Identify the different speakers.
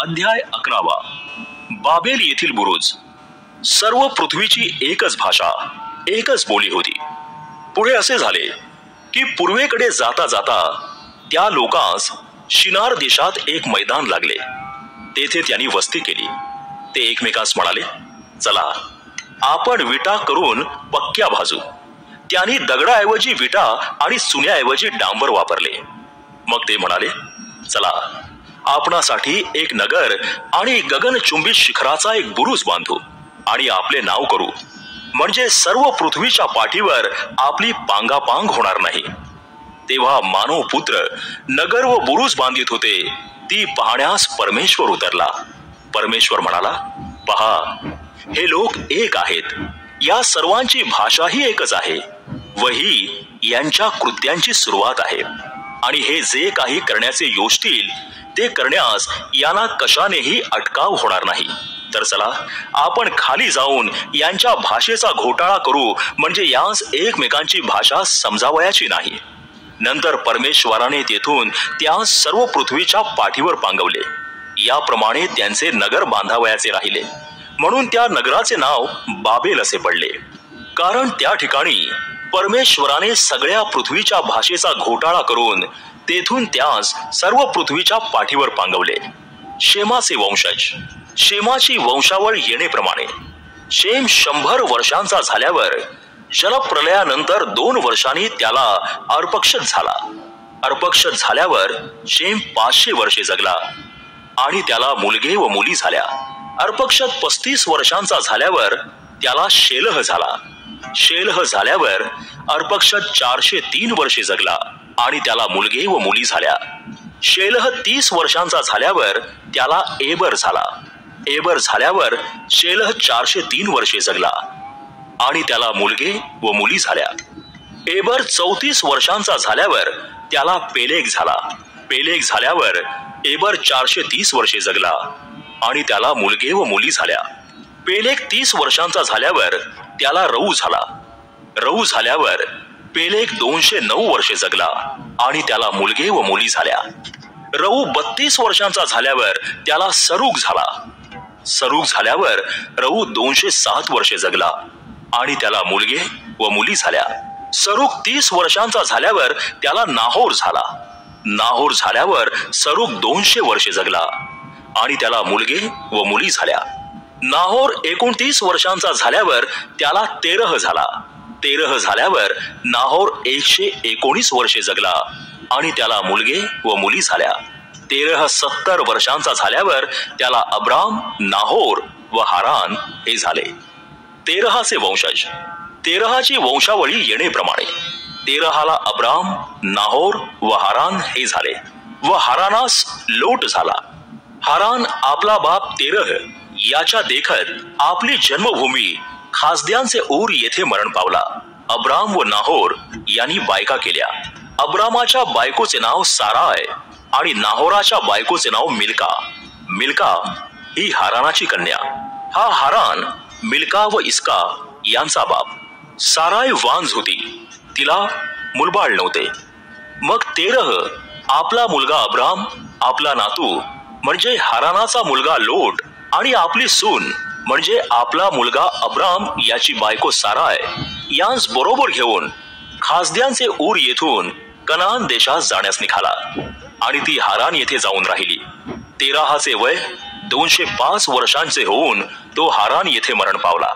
Speaker 1: अध्याय 11 बाबेल येथील बुरुज। सर्व पृथ्वीची एकच भाषा, एकच बोली होती। पुढे असे झाले की पूर्वेकडे जाता जाता त्या लोकांस शिनार देशात एक मैदान लागले। तेथे त्यांनी वस्ती केली। ते एकमेकांस म्हणाले, चला आपण विटा करून पक्क्या भाजू। त्यांनी दगडाऐवजी विटा आणि चुन्याऐवजी डांबर वापरले। मग ते म्हणाले, चला आपणासाठी एक नगर आणि गगनचुंबी शिखराचा एक बुरुज बांधू आणि आपले नाव करू, म्हणजे सर्व पृथ्वीच्या पाठीवर आपली पांगापांग होणार नाही। तेव्हा मानव पुत्र नगर व बुरुज बांधित होते, ती पाहण्यास परमेश्वर उतरला। परमेश्वर म्हणाला, पहा हे लोक एक आहेत, या सर्वांची भाषाही एकच आहे व ही यांच्या कृत्यांची सुरुवात आहे। आणि हे जे काही करण्याचे योजतील ते करण्यास यांना कशानेही अटकाव होणार नाही। तर चला आपण खाली जाऊन यांच्या भाषेचा घोटाळा करू, म्हणजे यांस एकमेकांची भाषा समजावयाची नाही। नंतर परमेश्वराने तेथून त्या सर्व पृथ्वीच्या पाठीवर पांगवले। याप्रमाणे त्यांचे नगर बांधावयाचे राहिले, म्हणून त्या नगराचे नाव बाबेल असे पडले, कारण त्या ठिकाणी परमेश्वराने सगळ्या पृथ्वीच्या भाषेचा घोटाळा करून तेथून त्यास सर्व पृथ्वीच्या पाठीवर पांगवले। शेमाचे वंशज। शेमाची वंशावळ येणेप्रमाणे शेम 100 वर्षांचा झाल्यावर जलप्रलयानंतर 2 वर्षांनी त्याला अर्पक्षद झाला। अर्पक्षद झाल्यावर शेम 500 वर्षे जगला आणि त्याला मुलगे व मुली झाल्या। अर्पक्षद 35 वर्षांचा झाल्यावर त्याला शेलह झाला। शेलह झाल्यावर अर्पक्षद 403 वर्षे जगला आणि त्याला मुलगे व मुली झाल्या। शेलह 30 वर्षांचा झाल्यावर त्याला एबर झाला। एबर झाल्यावर शेलह 403 वर्षे जगला आणि त्याला मुलगे व मुली झाल्या। एबर 34 वर्षांचा झाल्यावर त्याला पेलेग झाला। पेलेग झाल्यावर एबर 430 वर्षे जगला आणि त्याला मुलगे व मुली झाल्या। पेलेग 30 वर्षांचा झाल्यावर त्याला रऊ झाला। रऊ झाल्यावर पेलेग 209 वर्षे जगला आणि त्याला मुलगे व मुली झाल्या। रऊ 32 वर्षांचा झाल्यावर त्याला सरूग झाला। सरूग झाल्यावर रऊ 207 वर्षे जगला आणि त्याला मुलगे व मुली झाल्या। सरूग 30 वर्षांचा झाल्यावर त्याला नाहोर झाला। नाहोर झाल्यावर सरूग 200 वर्षे जगला आणि त्याला मुलगे व मुली झाल्या। नाहोर 29 वर्षांचा झाल्यावर त्याला तेरह झाला। तेरह झाल्यावर नाहोर 119 वर्षे जगला आणि त्याला मुलगे व मुली झाल्या। तेरह 70 वर्षांचा झाल्यावर त्याला अब्राम, नाहोर व हारान हे झाले। तेरहाचे वंशज। तेरहाची वंशावळी येणेप्रमाणे तेरहाला अब्राम, नाहोर व हारान हे झाले व हारानास लोट झाला। हारान आपला बाप तेरह याच्या देखत आपली जन्मभूमी खासद्यांचे ऊर येथे मरण पावला। अब्राम व नाहोर यांनी बायका केल्या। अब्रामाच्या बायकोचे नाव साराय आणि नाहोराच्या बायकोचे नाव मिल्का। मिल्का ही हारानाची कन्या। हा हारान मिल्का व इस्का यांचा बाप। साराय वांझ होती, तिला मुलबाळ नव्हते। मग तेरह आपला मुलगा अब्राम, आपला नातू म्हणजे हारानाचा मुलगा लोट आणि आपली सून म्हणजे आपला मुलगा अब्राम याची बायको साराय यांस बरोबर घेऊन खासद्यांचे ऊर येथून कनान देशात जाण्यास निघाला आणि ती हारान येथे जाऊन राहिली। तेरहाचे वय 205 वर्षांचे होऊन तो हारान येथे मरण पावला।